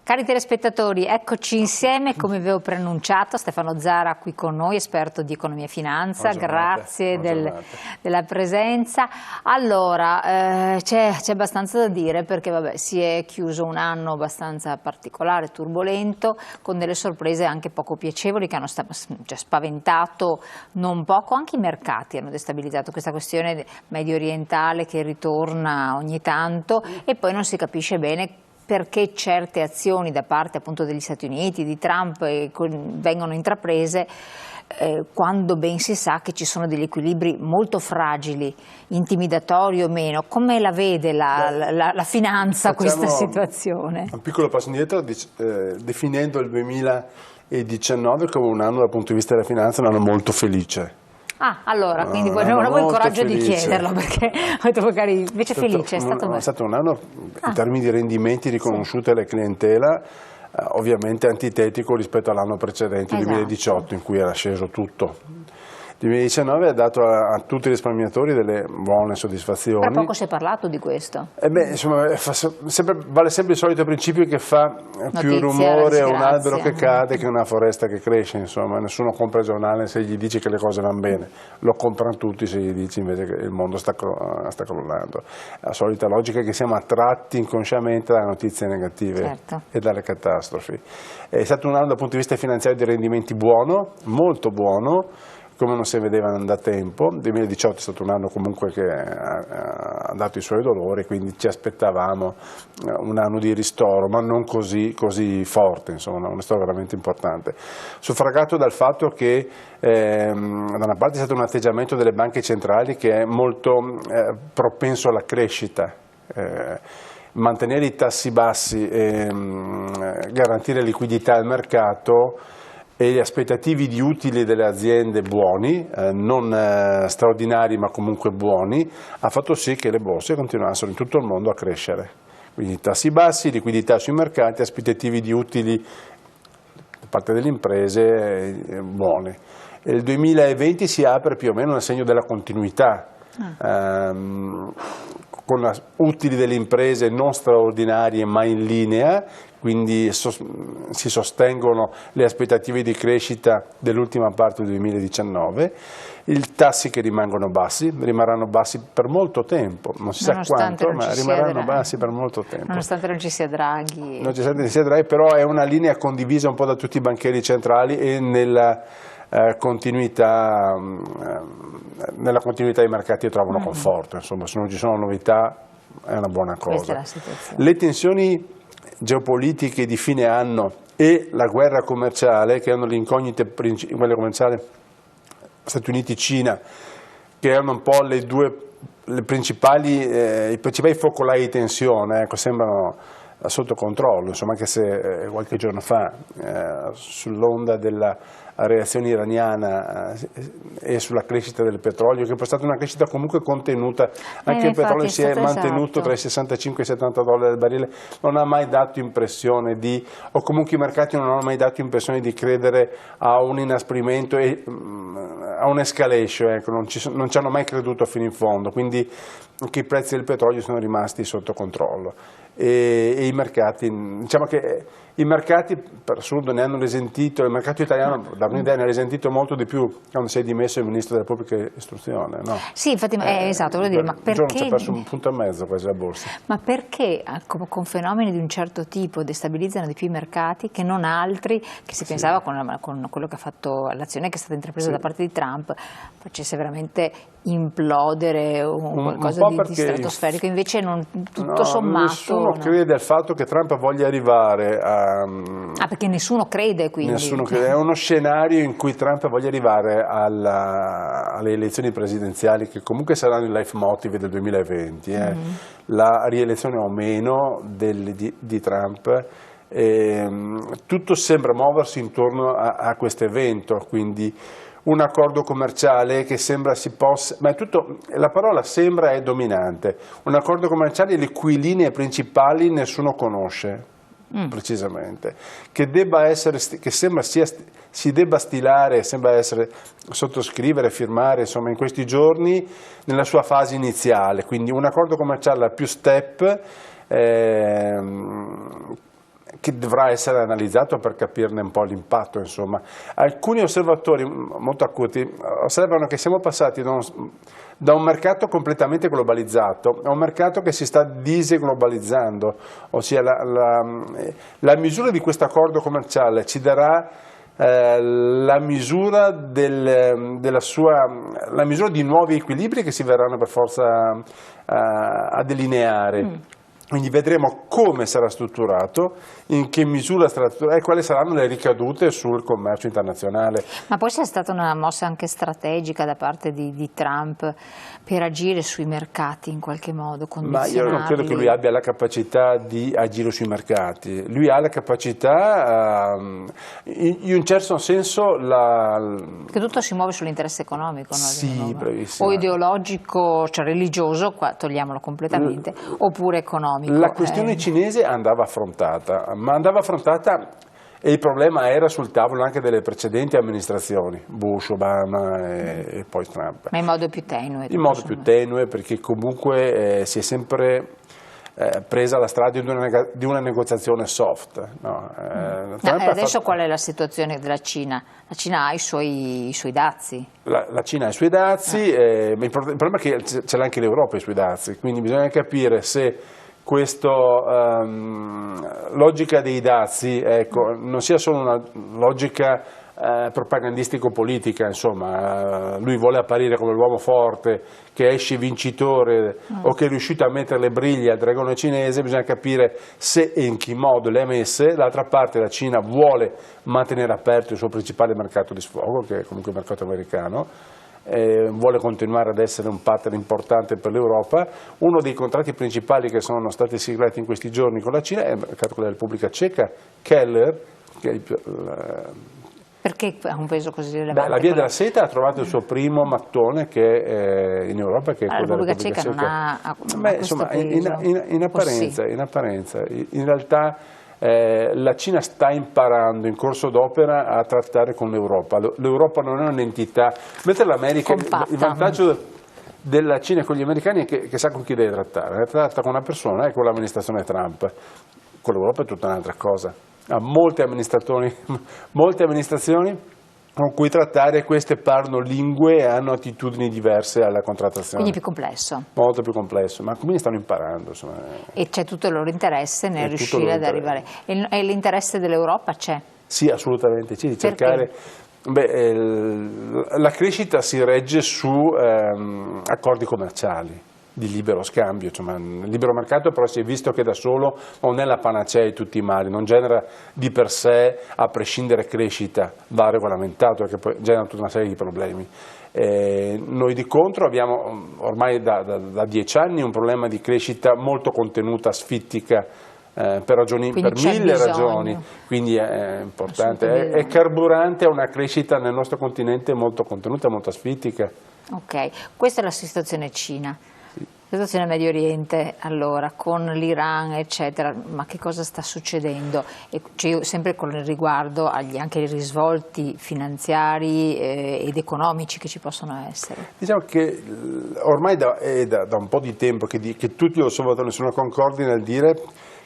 Cari telespettatori, eccoci insieme, come avevo preannunciato, Stefano Zara qui con noi, esperto di economia e finanza, grazie della presenza. Allora, c'è abbastanza da dire perché vabbè, si è chiuso un anno abbastanza particolare, turbolento, con delle sorprese anche poco piacevoli che hanno spaventato non poco, anche i mercati hanno destabilizzato questa questione medio orientale che ritorna ogni tanto e poi non si capisce bene perché certe azioni da parte appunto degli Stati Uniti, di Trump, vengono intraprese quando ben si sa che ci sono degli equilibri molto fragili, intimidatori o meno. Come la vede la finanza questa situazione? Un piccolo passo indietro definendo il 2019 come un anno dal punto di vista della finanza, un anno molto felice. Ah, allora, quindi non avevo il coraggio di chiederlo, perché magari invece felice, è stato un anno in termini di rendimenti riconosciuti alla clientela, ovviamente antitetico rispetto all'anno precedente, il 2018, in cui era sceso tutto. Il 2019 ha dato a tutti i risparmiatori delle buone soddisfazioni. Per poco si è parlato di questo. Insomma, vale sempre il solito principio che fa più rumore un albero che cade che una foresta che cresce. Insomma, nessuno compra il giornale se gli dici che le cose vanno bene, lo comprano tutti se gli dici invece che il mondo sta crollando. La solita logica è che siamo attratti inconsciamente dalle notizie negative e dalle catastrofi. È stato un anno dal punto di vista finanziario di rendimenti buono, molto buono, come non si vedeva da tempo. Il 2018 è stato un anno comunque che ha dato i suoi dolori, quindi ci aspettavamo un anno di ristoro, ma non così forte, insomma, un ristoro veramente importante. Suffragato dal fatto che da una parte è stato un atteggiamento delle banche centrali che è molto propenso alla crescita. Mantenere i tassi bassi e garantire liquidità al mercato e le aspettative di utili delle aziende buoni, non straordinari ma comunque buoni, ha fatto sì che le borse continuassero in tutto il mondo a crescere. Quindi tassi bassi, liquidità sui mercati, aspettative di utili da parte delle imprese buone. Il 2020 si apre più o meno nel segno della continuità, con utili delle imprese non straordinarie ma in linea, quindi si sostengono le aspettative di crescita dell'ultima parte del 2019, i tassi che rimarranno bassi per molto tempo, non si sa quanto, ma rimarranno bassi per molto tempo. Nonostante non ci sia Draghi. Nonostante non ci sia Draghi, però è una linea condivisa un po' da tutti i banchieri centrali e nella continuità dei mercati trovano conforto, insomma, se non ci sono novità è una buona cosa. Le tensioni geopolitiche di fine anno e la guerra commerciale, che erano le incognite principali, quelle commerciali Stati Uniti-Cina, che erano un po' i principali focolai di tensione, sembrano sotto controllo, insomma, anche se qualche giorno fa sull'onda della reazione iraniana e sulla crescita del petrolio, che è stata una crescita comunque contenuta, anche il petrolio si è mantenuto tra i 65 e i 70 dollari al barile, non ha mai dato impressione o comunque i mercati non hanno mai dato impressione di credere a un inasprimento e a un'escalation, ecco, non ci hanno mai creduto fino in fondo, quindi anche i prezzi del petrolio sono rimasti sotto controllo. E i mercati, diciamo che i mercati per assurdo ne hanno risentito, il mercato italiano da un'idea ne ha risentito molto di più quando si è dimesso il ministro della pubblica istruzione, no? Sì, infatti, esatto, volevo dire, ma perché ci ha perso un punto e mezzo quasi la borsa. Ma perché con fenomeni di un certo tipo destabilizzano di più i mercati che non altri, che si pensava con quello che ha fatto l'azione che è stata intrapresa da parte di Trump facesse veramente implodere qualcosa di stratosferico, invece tutto sommato nessuno crede al fatto che Trump voglia arrivare a perché nessuno crede, quindi nessuno crede. È uno scenario in cui Trump voglia arrivare alle elezioni presidenziali, che comunque saranno il leitmotiv del 2020, la rielezione o meno di Trump. Tutto sembra muoversi intorno a questo evento, quindi un accordo commerciale che sembra si possa, ma la parola sembra è dominante, un accordo commerciale le cui linee principali nessuno conosce precisamente, che sembra si debba stilare, sembra essere sottoscrivere, firmare, insomma, in questi giorni nella sua fase iniziale, quindi un accordo commerciale a più step che dovrà essere analizzato per capirne un po' l'impatto, insomma. Alcuni osservatori molto acuti osservano che siamo passati da un mercato completamente globalizzato a un mercato che si sta diseglobalizzando, ossia la misura di questo accordo commerciale ci darà la misura la misura di nuovi equilibri che si verranno per forza a delineare. Quindi vedremo come sarà strutturato, in che misura sarà strutturato e quali saranno le ricadute sul commercio internazionale. Ma poi c'è stata una mossa anche strategica da parte di Trump per agire sui mercati in qualche modo, condizionarli. Ma io non credo che lui abbia la capacità di agire sui mercati. Lui ha la capacità, in un certo senso... Che tutto si muove sull'interesse economico, no? Sì, bravissimo. O ideologico, cioè religioso, qua togliamolo completamente, oppure economico. La questione cinese andava affrontata, ma andava affrontata e il problema era sul tavolo anche delle precedenti amministrazioni, Bush, Obama e poi Trump. Ma in modo più tenue. In modo più tenue, perché comunque si è sempre presa la strada di una negoziazione soft. No? Adesso qual è la situazione della Cina? La Cina ha i suoi dazi. La Cina ha i suoi dazi, ma il problema è che ce l'ha anche l'Europa i suoi dazi, quindi bisogna capire se questa logica dei dazi, ecco, non sia solo una logica propagandistico-politica, insomma, lui vuole apparire come l'uomo forte che esce vincitore o che è riuscito a mettere le briglie al dragone cinese. Bisogna capire se e in che modo le ha messe. D'altra parte la Cina vuole mantenere aperto il suo principale mercato di sfogo, che è comunque il mercato americano, vuole continuare ad essere un partner importante per l'Europa. Uno dei contratti principali che sono stati siglati in questi giorni con la Cina è il mercato con la Repubblica Ceca, Keller, che è perché ha un peso così rilevante? La via della seta ha trovato il suo primo mattone che in Europa, che è quello della Repubblica Ceca. Non ha insomma, in apparenza, in realtà la Cina sta imparando in corso d'opera a trattare con l'Europa. L'Europa non è un'entità, mentre l'America, il vantaggio della Cina con gli americani è che sa con chi deve trattare. Tratta con una persona, con l'amministrazione Trump. Con l'Europa è tutta un'altra cosa. Ha molte amministrazioni con cui trattare, queste parlano lingue e hanno attitudini diverse alla contrattazione. Quindi più complesso. Molto più complesso, ma quindi stanno imparando. Insomma. E c'è tutto il loro interesse nel riuscire ad arrivare. E l'interesse dell'Europa c'è? Sì, assolutamente, sì, di cercare... la crescita si regge su accordi commerciali di libero scambio, insomma, il libero mercato però si è visto che da solo non è la panacea di tutti i mali, non genera di per sé a prescindere crescita, va regolamentato perché poi genera tutta una serie di problemi. Noi di contro abbiamo ormai da 10 anni un problema di crescita molto contenuta, asfittica, per 1000 ragioni, quindi è importante, è carburante a una crescita nel nostro continente molto contenuta, molto asfittica. Ok, questa è la situazione Cina. La situazione Medio Oriente, allora, con l'Iran, eccetera, ma che cosa sta succedendo? E cioè, sempre con riguardo anche ai risvolti finanziari ed economici che ci possono essere. Diciamo che ormai è da un po' di tempo che tutti gli osservatori sono concordi nel dire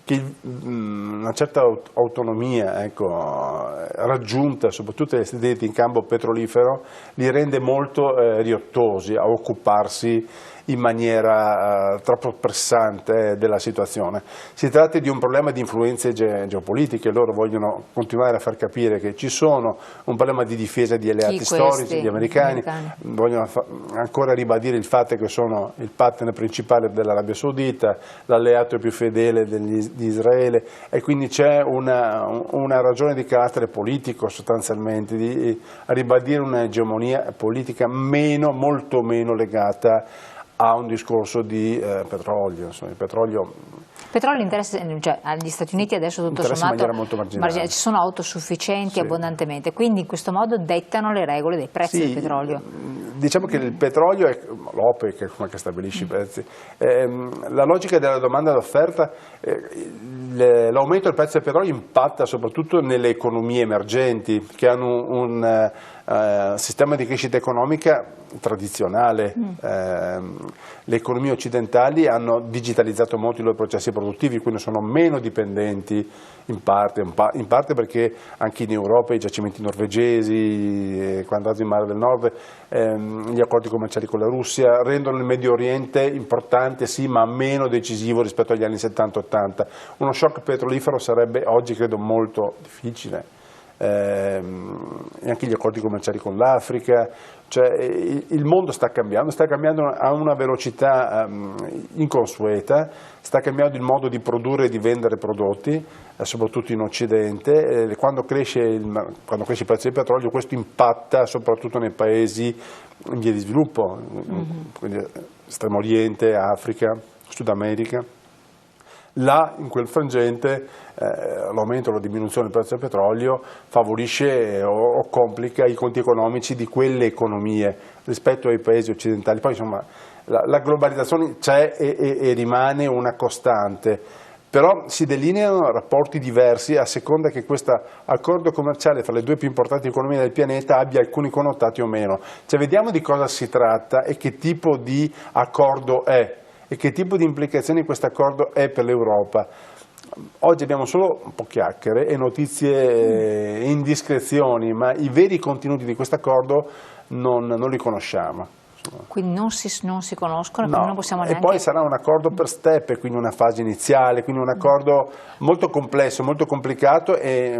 che una certa autonomia, ecco, raggiunta, soprattutto dagli Stati Uniti in campo petrolifero, li rende molto riottosi a occuparsi in maniera troppo pressante della situazione. Si tratta di un problema di influenze geopolitiche, loro vogliono continuare a far capire che ci sono un problema di difesa di alleati storici, gli americani, vogliono ancora ribadire il fatto che sono il partner principale dell'Arabia Saudita, l'alleato più fedele di Israele, e quindi c'è una ragione di carattere politico sostanzialmente, di ribadire un'egemonia politica molto meno legata a un discorso di petrolio. Insomma, il petrolio interessa, cioè, agli Stati Uniti adesso tutto sommato ci sono autosufficienti abbondamentemente, quindi in questo modo dettano le regole dei prezzi del petrolio. Diciamo che il petrolio è l'OPEC che stabilisce i prezzi. La logica della domanda e dell'offerta, l'aumento del prezzo del petrolio impatta soprattutto nelle economie emergenti che hanno sistema di crescita economica tradizionale. Le economie occidentali hanno digitalizzato molto i loro processi produttivi, quindi sono meno dipendenti in parte perché anche in Europa i giacimenti norvegesi, quando andate in Mare del Nord, gli accordi commerciali con la Russia rendono il Medio Oriente importante, sì, ma meno decisivo rispetto agli anni 70-80. Uno shock petrolifero sarebbe oggi credo molto difficile. E anche gli accordi commerciali con l'Africa, cioè il mondo sta cambiando a una velocità inconsueta, sta cambiando il modo di produrre e di vendere prodotti, soprattutto in Occidente. Quando cresce il prezzo del petrolio, questo impatta soprattutto nei paesi in via di sviluppo, quindi Estremo Oriente, Africa, Sud America. Là, in quel frangente, l'aumento o la diminuzione del prezzo del petrolio favorisce o complica i conti economici di quelle economie rispetto ai paesi occidentali. Poi insomma la globalizzazione c'è e rimane una costante, però si delineano rapporti diversi a seconda che questo accordo commerciale fra le due più importanti economie del pianeta abbia alcuni connotati o meno. Cioè vediamo di cosa si tratta e che tipo di accordo è. E che tipo di implicazioni questo accordo è per l'Europa. Oggi abbiamo solo un po' chiacchiere e notizie e indiscrezioni, ma i veri contenuti di questo accordo non li conosciamo. Quindi non si conoscono, no, non possiamo neanche... E poi sarà un accordo per step, quindi una fase iniziale, quindi un accordo molto complesso, molto complicato e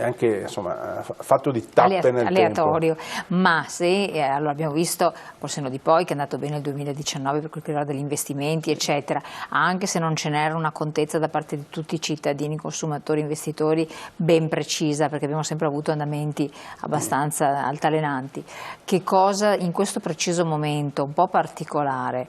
anche insomma, fatto di tappe nel aleatorio. tempo. Ma se, allora abbiamo visto col senno di poi che è andato bene il 2019 per quel che riguarda gli investimenti eccetera, anche se non ce n'era una contezza da parte di tutti i cittadini, consumatori, investitori ben precisa, perché abbiamo sempre avuto andamenti abbastanza altalenanti. Che cosa in questo preciso momento un po' particolare,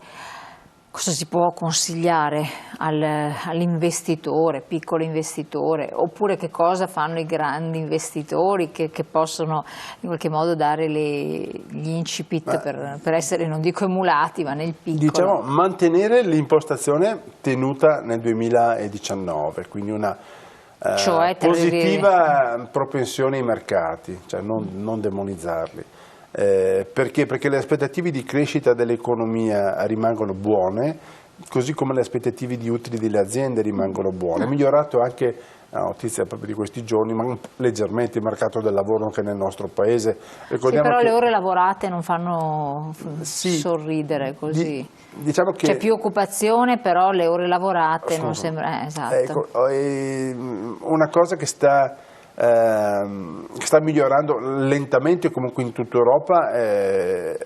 cosa si può consigliare all'investitore, piccolo investitore, oppure che cosa fanno i grandi investitori che possono in qualche modo dare gli incipit per essere, non dico emulati, ma nel piccolo? Diciamo mantenere l'impostazione tenuta nel 2019, quindi una positiva propensione ai mercati, cioè non demonizzarli. Perché? Perché le aspettative di crescita dell'economia rimangono buone, così come le aspettative di utili delle aziende rimangono buone. È migliorato anche, la notizia proprio di questi giorni, ma leggermente il mercato del lavoro anche nel nostro paese. Ricordiamo però le ore lavorate non fanno sorridere così. Diciamo che c'è più occupazione, però le ore lavorate non sembra... esatto. Ecco, una cosa che sta migliorando lentamente comunque in tutta Europa è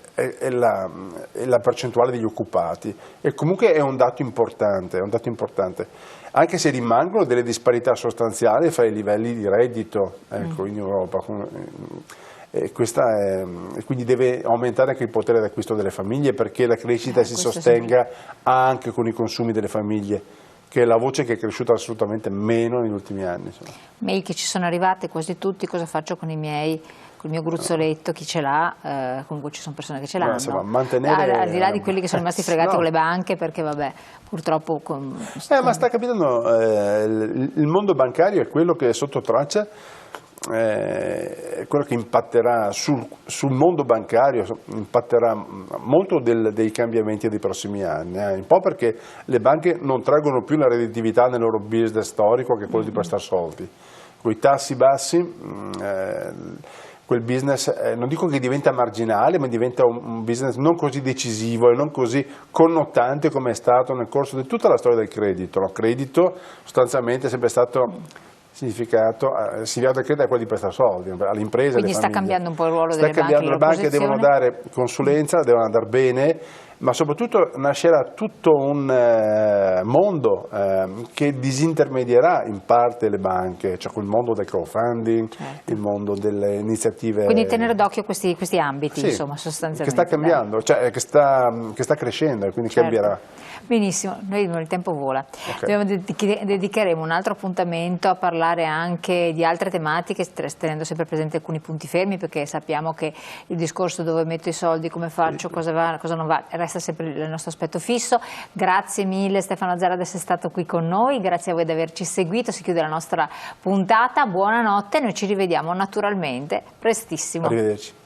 la percentuale degli occupati, e comunque è un dato importante, anche se rimangono delle disparità sostanziali fra i livelli di reddito in Europa, e quindi deve aumentare anche il potere d'acquisto delle famiglie, perché la crescita si sostenga anche con i consumi delle famiglie, che è la voce che è cresciuta assolutamente meno negli ultimi anni. Mail che ci sono arrivate quasi tutti: cosa faccio con il mio gruzzoletto, chi ce l'ha, comunque ci sono persone che ce l'hanno, al di là di quelli che sono rimasti fregati con le banche, perché vabbè, purtroppo... ma sta capitando, il mondo bancario è quello che è sotto traccia, è quello che impatterà sul mondo bancario, impatterà molto dei cambiamenti dei prossimi anni, un po' perché le banche non traggono più la redditività nel loro business storico, che è quello di prestare soldi. Con i tassi bassi quel business non dico che diventa marginale, ma diventa un business non così decisivo e non così connotante come è stato nel corso di tutta la storia del credito. Il credito sostanzialmente è sempre stato significato del credito è quello di prestare soldi alle imprese. Quindi sta cambiando un po' il ruolo delle banche. Le banche devono dare consulenza, devono andare bene, ma soprattutto nascerà tutto un mondo che disintermedierà in parte le banche, cioè quel mondo del crowdfunding, il mondo delle iniziative. Quindi tenere d'occhio questi ambiti, insomma, sostanzialmente. Che sta cambiando, cioè che sta crescendo e quindi cambierà. Benissimo, noi il tempo vola. Dedicheremo un altro appuntamento a parlare anche di altre tematiche, tenendo sempre presente alcuni punti fermi, perché sappiamo che il discorso dove metto i soldi, come faccio, cosa va, cosa non va, era resta sempre il nostro aspetto fisso. Grazie mille Stefano Zara di essere stato qui con noi, grazie a voi di averci seguito, si chiude la nostra puntata, buonanotte, noi ci rivediamo naturalmente prestissimo. Arrivederci.